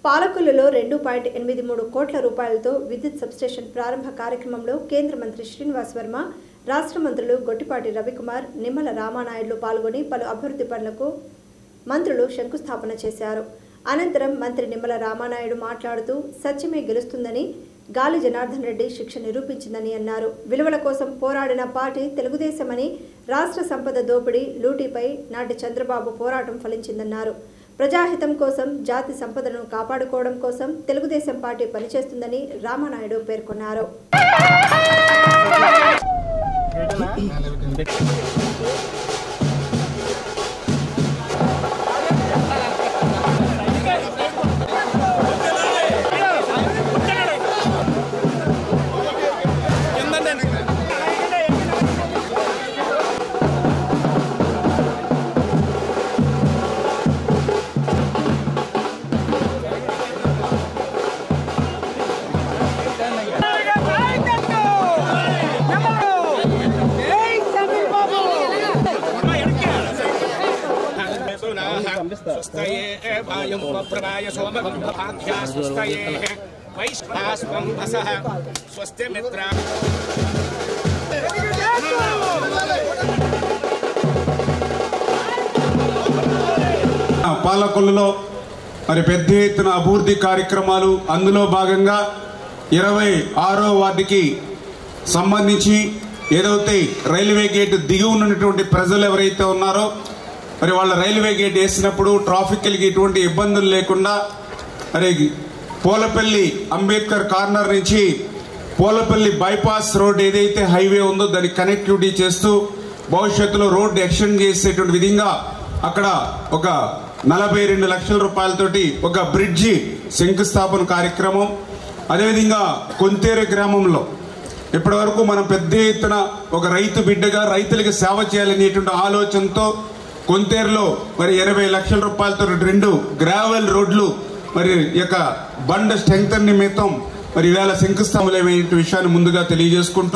పాలకొల్లులో 2.83 కోట్ల రూపాయలతో విద్యుత్ సబ్స్టేషన్ ప్రారంభ కార్యక్రమంలో కేంద్ర మంత్రి శ్రీనివాస్ వర్మ, రాష్ట్ర మంత్రులు గొట్టిపాటి రవికుమార్, నిమ్మల రామానాయుడులు పాల్గొని పలు అభివృద్ధి పనులకు మంత్రులు శంకుస్థాపన చేశారు. అనంతరం మంత్రి నిమ్మల రామానాయుడు మాట్లాడుతూ సత్యమే గెలుస్తుందని, గాలి జనార్దన్ రెడ్డి శిక్ష నిరూపించిందని అన్నారు. విలువల కోసం పోరాడిన పార్టీ తెలుగుదేశమని, రాష్ట్ర సంపద దోపిడీ లూటీపై నాటి చంద్రబాబు పోరాటం ఫలించిందన్నారు. ప్రజాహితం కోసం, జాతి సంపదను కాపాడుకోవడం కోసం తెలుగుదేశం పార్టీ పనిచేస్తుందని రామానాయుడు పేర్కొన్నారు. పాలకొల్లులో మరి పెద్ద ఎత్తున అభివృద్ధి కార్యక్రమాలు, అందులో భాగంగా 26వ వార్డుకి సంబంధించి ఏదైతే రైల్వే గేట్ దిగి ఉన్నటువంటి ప్రజలు ఎవరైతే ఉన్నారో మరి వాళ్ళ రైల్వే గేట్ వేసినప్పుడు ట్రాఫిక్కి ఎటువంటి ఇబ్బందులు లేకుండా మరి పోలపల్లి అంబేద్కర్ కార్నర్ నుంచి పోలపల్లి బైపాస్ రోడ్ ఏదైతే హైవే ఉందో దానికి కనెక్టివిటీ చేస్తూ భవిష్యత్తులో రోడ్డు ఎక్స్టెండ్ చేసేటువంటి విధంగా అక్కడ ఒక 42 లక్షల రూపాయలతోటి ఒక బ్రిడ్జి శంకుస్థాపన కార్యక్రమం. అదేవిధంగా కొంతేరు గ్రామంలో ఇప్పటి వరకు మనం పెద్ద ఎత్తున ఒక రైతు బిడ్డగా రైతులకు సేవ చేయాలనేటువంటి ఆలోచనతో కొంతేరులో మరి 80 లక్షల రూపాయలతో 2 గ్రావెల్ రోడ్లు మరి యొక్క బండ స్ట్రెంగ్త్ నిమిత్తం మరి ఇవాళ శంకుస్థాపన విషయాన్ని ముందుగా తెలియజేసుకుంటూ